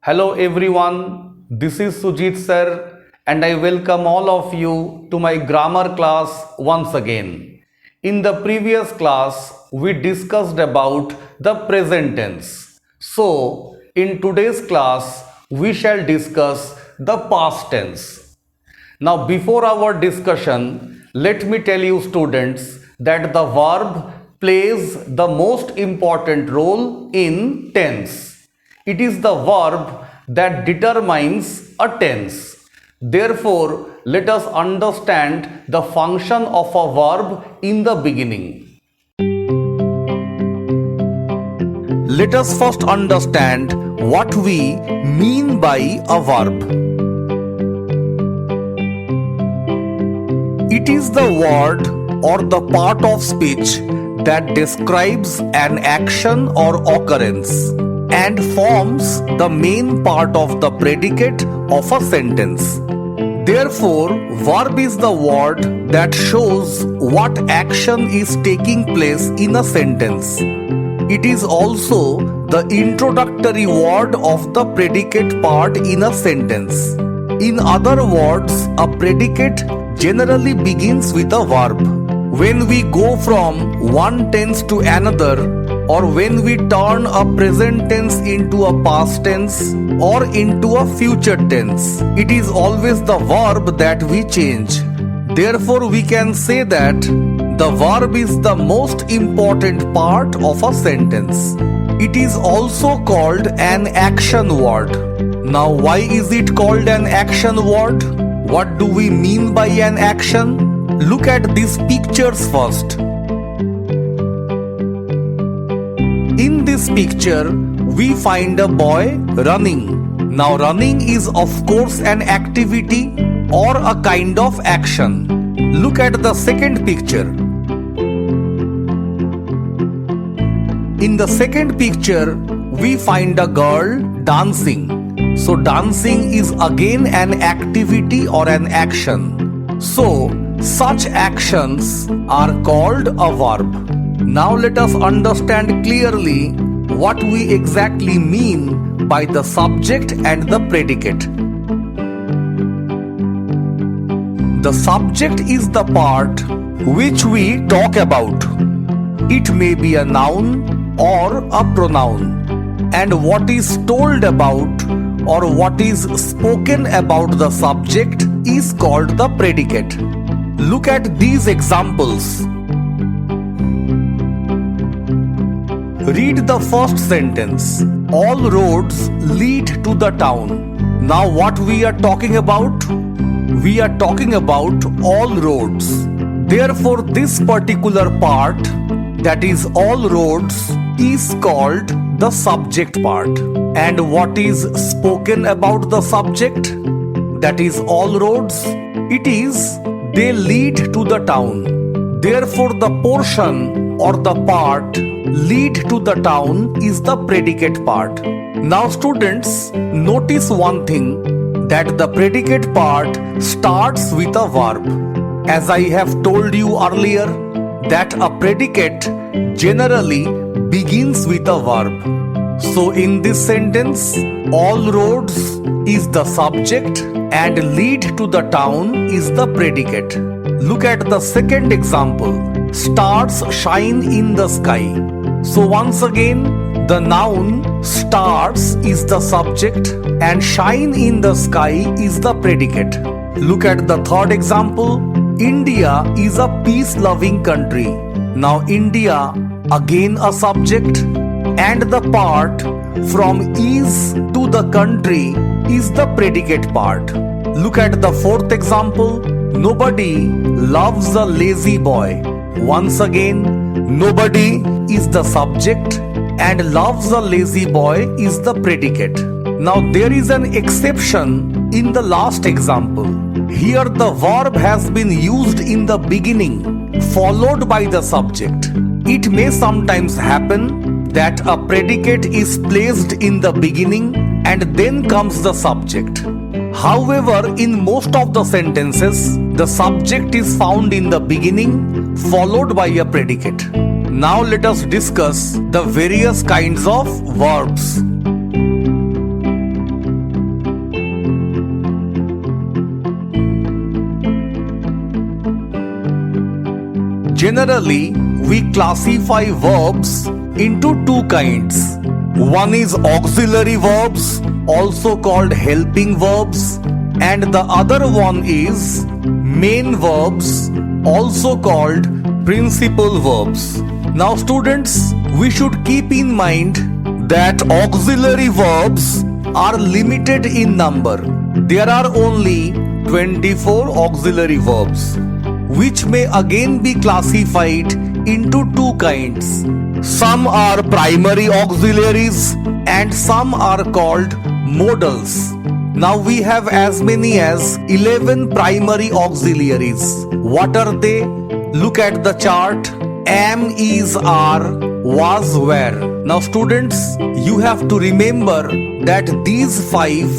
Hello everyone, this is Sujit sir and I welcome all of you to my grammar class once again. In the previous class, we discussed about the present tense. So, in today's class, we shall discuss the past tense. Now, before our discussion, let me tell you students that the verb plays the most important role in tense. It is the verb that determines a tense. Therefore, let us understand the function of a verb in the beginning. Let us first understand what we mean by a verb. It is the word or the part of speech that describes an action or occurrence and forms the main part of the predicate of a sentence. Therefore, verb is the word that shows what action is taking place in a sentence. It is also the introductory word of the predicate part in a sentence. In other words, a predicate generally begins with a verb. When we go from one tense to another, or when we turn a present tense into a past tense or into a future tense, it is always the verb that we change. Therefore, we can say that the verb is the most important part of a sentence. It is also called an action word. Now, why is it called an action word? What do we mean by an action? Look at these pictures first. In this picture, we find a boy running. Now, running is of course an activity or a kind of action. Look at the second picture. In the second picture, we find a girl dancing. So, dancing is again an activity or an action. So, such actions are called a verb. Now let us understand clearly what we exactly mean by the subject and the predicate. The subject is the part which we talk about. It may be a noun or a pronoun. And what is told about or what is spoken about the subject is called the predicate. Look at these examples. Read the first sentence. All roads lead to the town. Now what we are talking about? We are talking about all roads. Therefore, this particular part, that is all roads, is called the subject part. And what is spoken about the subject? That is all roads. It is they lead to the town. Therefore, the portion or the part lead to the town is the predicate part. Now students, notice one thing, that the predicate part starts with a verb. As I have told you earlier, that a predicate generally begins with a verb. So in this sentence, all roads is the subject and lead to the town is the predicate. Look at the second example. Stars shine in the sky. So once again, the noun stars is the subject and shine in the sky is the predicate. Look at the third example. India is a peace-loving country. Now India, again a subject, and the part from is to the country is the predicate part. Look at the fourth example. Nobody loves a lazy boy. Once again, nobody is the subject and loves a lazy boy is the predicate. Now there is an exception in the last example. Here the verb has been used in the beginning, followed by the subject. It may sometimes happen that a predicate is placed in the beginning and then comes the subject. However, in most of the sentences, the subject is found in the beginning, followed by a predicate. Now let us discuss the various kinds of verbs. Generally, we classify verbs into two kinds. One is auxiliary verbs, also called helping verbs, and the other one is main verbs, also called principal verbs. Now students, we should keep in mind that auxiliary verbs are limited in number. There are only 24 auxiliary verbs, which may again be classified into two kinds. Some are primary auxiliaries and some are called modals. Now we have as many as 11 primary auxiliaries. What are they? Look at the chart. Am, is, are, was, were. Now students, you have to remember that these five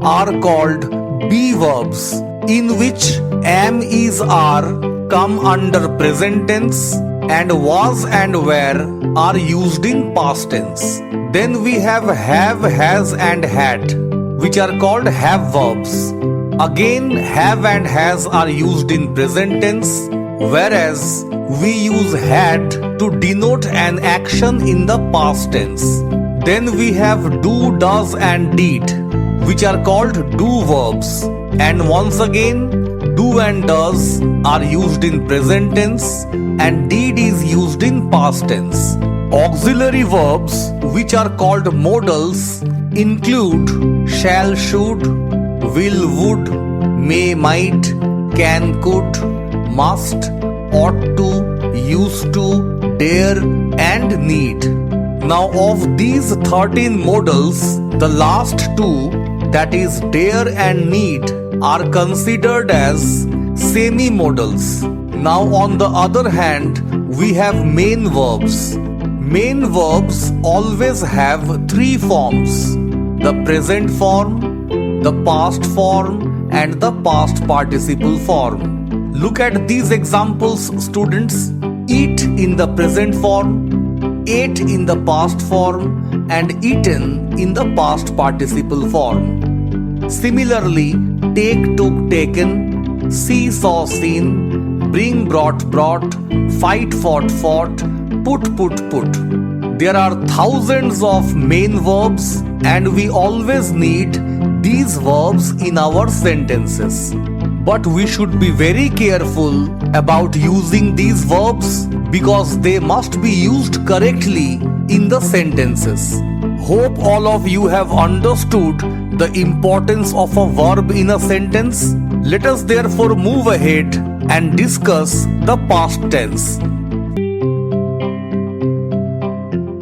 are called be verbs, in which am, is, are come under present tense and was and were are used in past tense. Then we have, has and had, which are called have verbs. Again, have and has are used in present tense, whereas we use had to denote an action in the past tense. Then we have do, does and did, which are called do verbs. And once again, do and does are used in present tense and did is used in past tense. Auxiliary verbs, which are called modals, include shall, should, will, would, may, might, can, could, must, ought to, used to, dare and need. Now of these 13 modals, the last two, that is dare and need, are considered as semi-modals. Now on the other hand, we have main verbs. Main verbs always have three forms: the present form, the past form and the past participle form. Look at these examples, students. Eat in the present form, ate in the past form and eaten in the past participle form. Similarly, take, took, taken, see, saw, seen, bring, brought, brought, fight, fought, fought, put, put. There are thousands of main verbs and we always need these verbs in our sentences. But we should be very careful about using these verbs because they must be used correctly in the sentences. Hope all of you have understood the importance of a verb in a sentence. Let us therefore move ahead and discuss the past tense.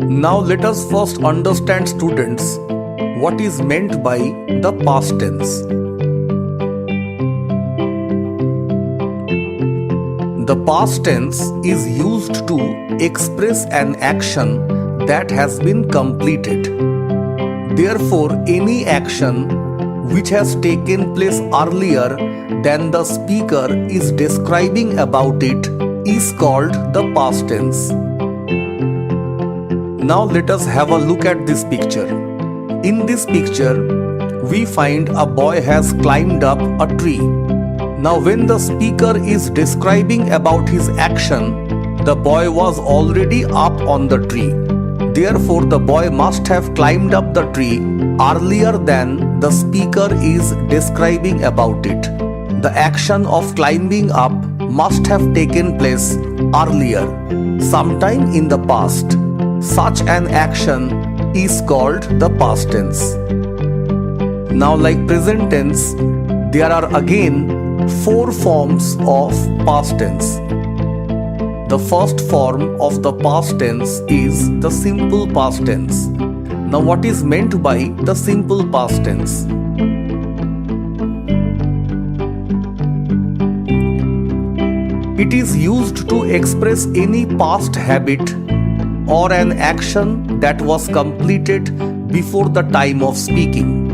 Now let us first understand, students, what is meant by the past tense. The past tense is used to express an action that has been completed. Therefore, any action which has taken place earlier than the speaker is describing about it is called the past tense. Now let us have a look at this picture. In this picture, we find a boy has climbed up a tree. Now when the speaker is describing about his action, the boy was already up on the tree. Therefore, the boy must have climbed up the tree earlier than the speaker is describing about it. The action of climbing up must have taken place earlier, sometime in the past. Such an action is called the past tense. Now, like present tense, there are again 4 forms of past tense. The first form of the past tense is the simple past tense. Now, what is meant by the simple past tense? It is used to express any past habit or an action that was completed before the time of speaking.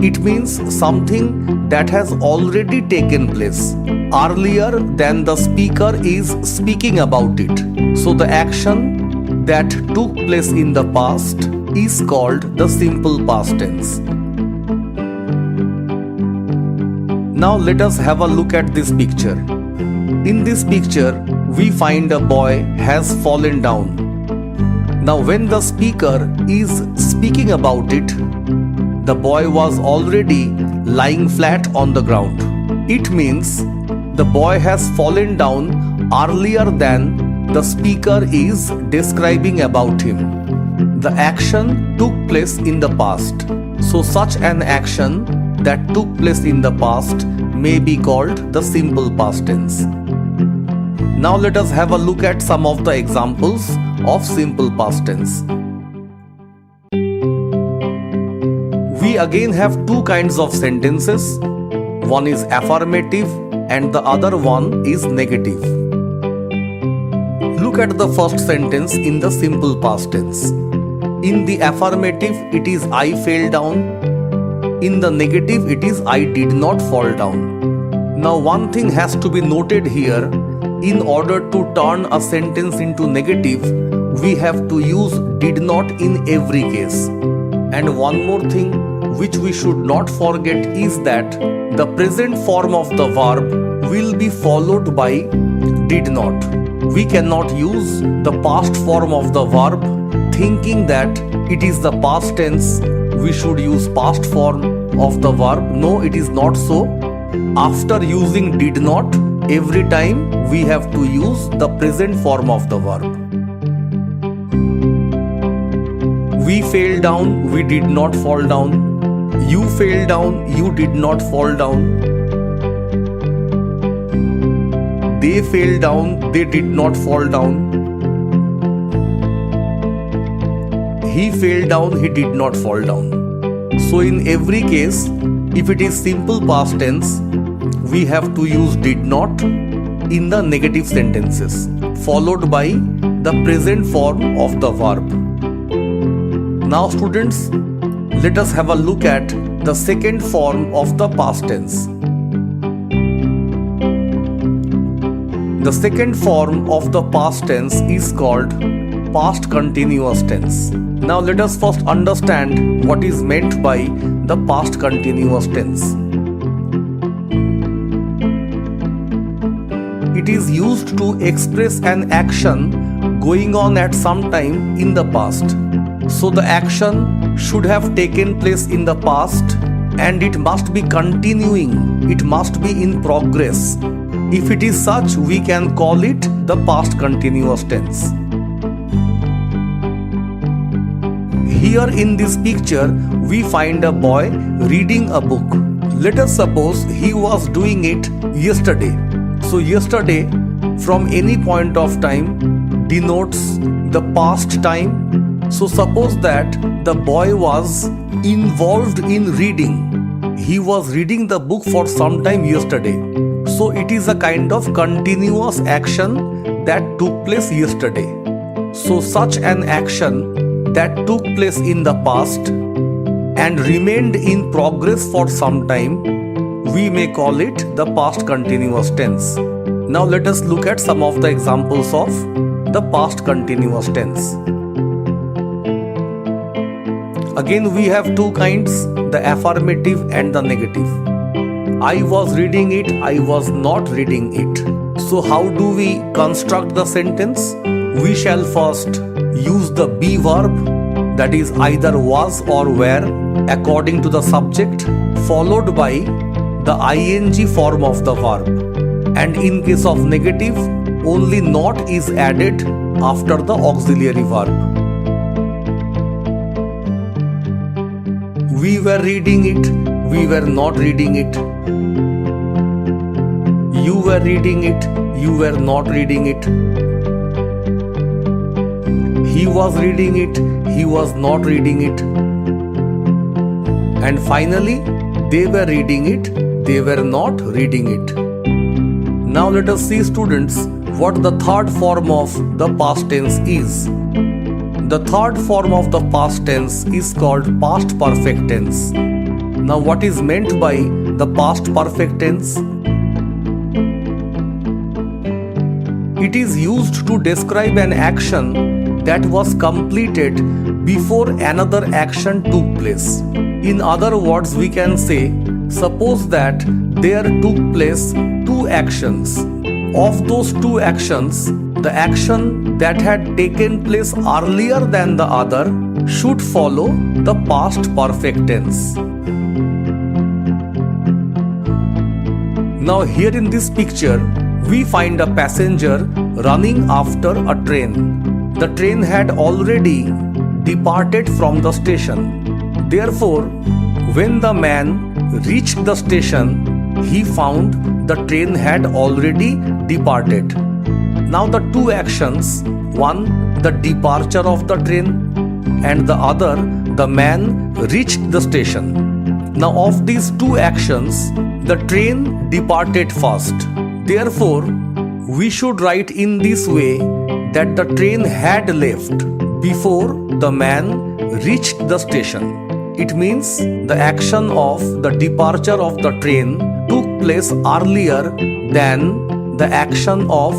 It means something that has already taken place earlier than the speaker is speaking about it. So the action that took place in the past is called the simple past tense. Now let us have a look at this picture. In this picture, we find a boy has fallen down. Now when the speaker is speaking about it, the boy was already lying flat on the ground. It means the boy has fallen down earlier than the speaker is describing about him. The action took place in the past. So such an action that took place in the past may be called the simple past tense. Now let us have a look at some of the examples of simple past tense. We again have two kinds of sentences. One is affirmative and the other one is negative. Look at the first sentence in the simple past tense. In the affirmative, it is I fell down. In the negative, it is I did not fall down. Now one thing has to be noted here. In order to turn a sentence into negative, we have to use did not in every case. And one more thing which we should not forget is that the present form of the verb will be followed by did not. We cannot use the past form of the verb thinking that it is the past tense. We should use past form of the verb. No, it is not so. After using did not, every time we have to use the present form of the verb. We fell down, we did not fall down. You fell down, you did not fall down. They fell down, they did not fall down. He fell down, he did not fall down. So in every case, if it is simple past tense, we have to use did not in the negative sentences, followed by the present form of the verb. Now students, let us have a look at the second form of the past tense. The second form of the past tense is called past continuous tense. Now let us first understand what is meant by the past continuous tense. It is used to express an action going on at some time in the past. So the action should have taken place in the past and it must be continuing. It must be in progress. If it is such, we can call it the past continuous tense. Here in this picture, we find a boy reading a book. Let us suppose he was doing it yesterday. So yesterday, from any point of time, denotes the past time. So suppose that the boy was involved in reading. He was reading the book for some time yesterday. So it is a kind of continuous action that took place yesterday. So such an action that took place in the past and remained in progress for some time, we may call it the past continuous tense. Now let us look at some of the examples of the past continuous tense. Again, we have two kinds, the affirmative and the negative. I was reading it, I was not reading it. So how do we construct the sentence? We shall first use the be verb, that is either was or were, according to the subject, followed by the ing form of the verb. And in case of negative, only not is added after the auxiliary verb. We were reading it, we were not reading it. You were reading it, you were not reading it. He was reading it, he was not reading it. And finally, they were reading it, they were not reading it. Now let us see, students, what the third form of the past tense is. The third form of the past tense is called past perfect tense. Now what is meant by the past perfect tense? It is used to describe an action that was completed before another action took place. In other words, we can say, suppose that there took place two actions. Of those two actions, the action that had taken place earlier than the other should follow the past perfect tense. Now here in this picture, we find a passenger running after a train. The train had already departed from the station. Therefore, when the man reached the station, he found the train had already departed. Now the two actions, one the departure of the train and the other the man reached the station. Now of these two actions, the train departed first. Therefore, we should write in this way that the train had left before the man reached the station. It means the action of the departure of the train took place earlier than the action of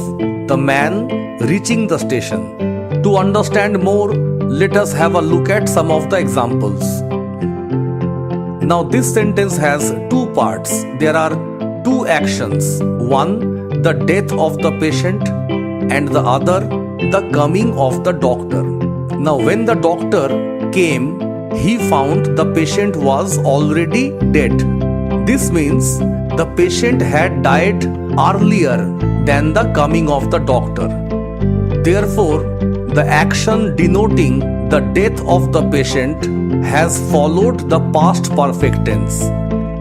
the man reaching the station. To understand more, let us have a look at some of the examples. Now this sentence has two parts. There are two actions. One, the death of the patient, and the other, the coming of the doctor. Now when the doctor came, he found the patient was already dead. This means the patient had died earlier than the coming of the doctor. Therefore, the action denoting the death of the patient has followed the past perfect tense,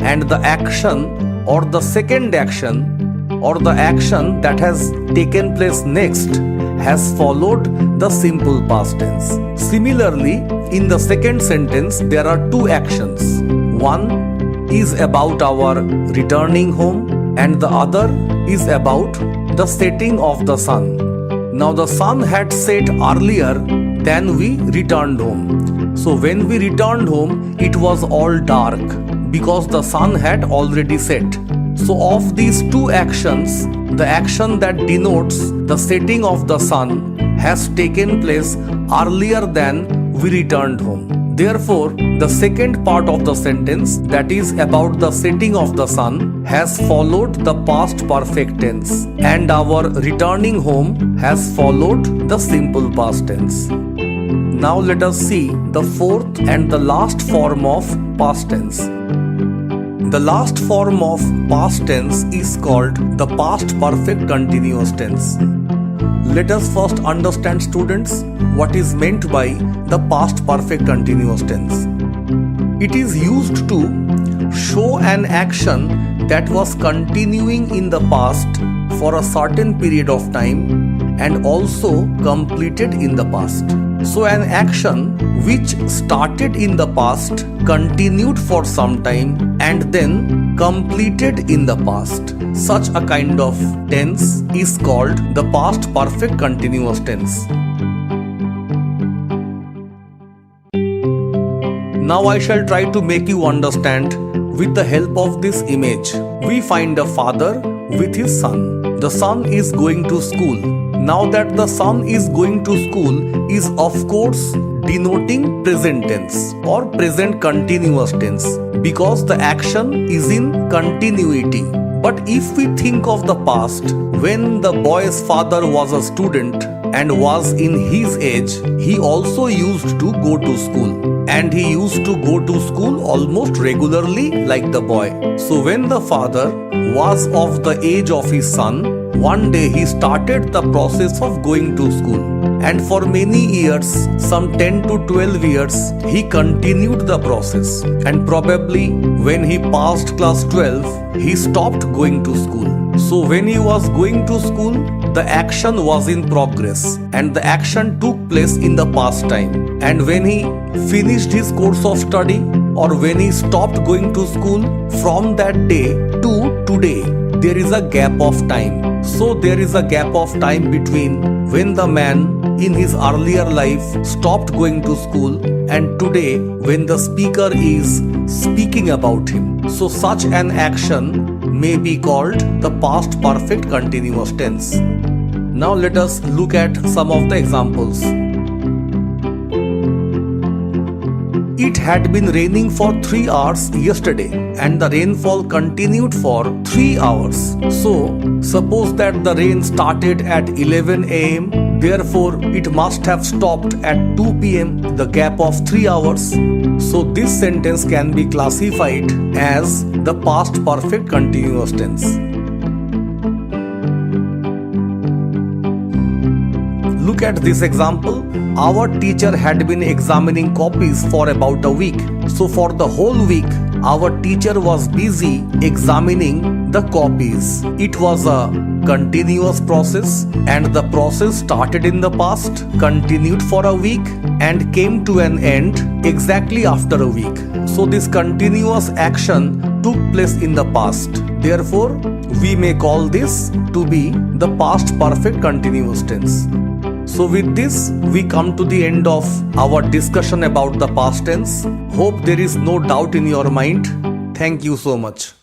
and the action or the second action or the action that has taken place next has followed the simple past tense. Similarly, in the second sentence, there are two actions. One is about our returning home and the other is about the setting of the sun. Now the sun had set earlier than we returned home. So when we returned home, it was all dark because the sun had already set. So of these two actions, the action that denotes the setting of the sun has taken place earlier than we returned home. Therefore, the second part of the sentence, that is about the setting of the sun, has followed the past perfect tense, and our returning home has followed the simple past tense. Now let us see the fourth and the last form of past tense. The last form of past tense is called the past perfect continuous tense. Let us first understand, students, what is meant by the past perfect continuous tense. It is used to show an action that was continuing in the past for a certain period of time and also completed in the past. So an action which started in the past, continued for some time, and then completed in the past. Such a kind of tense is called the past perfect continuous tense. Now I shall try to make you understand with the help of this image. We find a father with his son. The son is going to school. Now that the son is going to school is of course denoting present tense or present continuous tense because the action is in continuity. But if we think of the past, when the boy's father was a student and was in his age, he also used to go to school, and he used to go to school almost regularly like the boy. So when the father was of the age of his son, one day he started the process of going to school, and for many years, some 10 to 12 years, he continued the process, and probably when he passed class 12, he stopped going to school. So when he was going to school, the action was in progress and the action took place in the past time. And when he finished his course of study or when he stopped going to school, from that day to today, there is a gap of time. So there is a gap of time between when the man in his earlier life stopped going to school and today when the speaker is speaking about him. So such an action may be called the past perfect continuous tense. Now let us look at some of the examples. It had been raining for 3 hours yesterday and the rainfall continued for 3 hours. So, suppose that the rain started at 11 am, therefore it must have stopped at 2 pm, the gap of 3 hours. So, this sentence can be classified as the past perfect continuous tense. Look at this example. Our teacher had been examining copies for about a week. So for the whole week, our teacher was busy examining the copies. It was a continuous process, and the process started in the past, continued for a week, and came to an end exactly after a week. So this continuous action took place in the past. Therefore, we may call this to be the past perfect continuous tense. So with this, we come to the end of our discussion about the past tense. Hope there is no doubt in your mind. Thank you so much.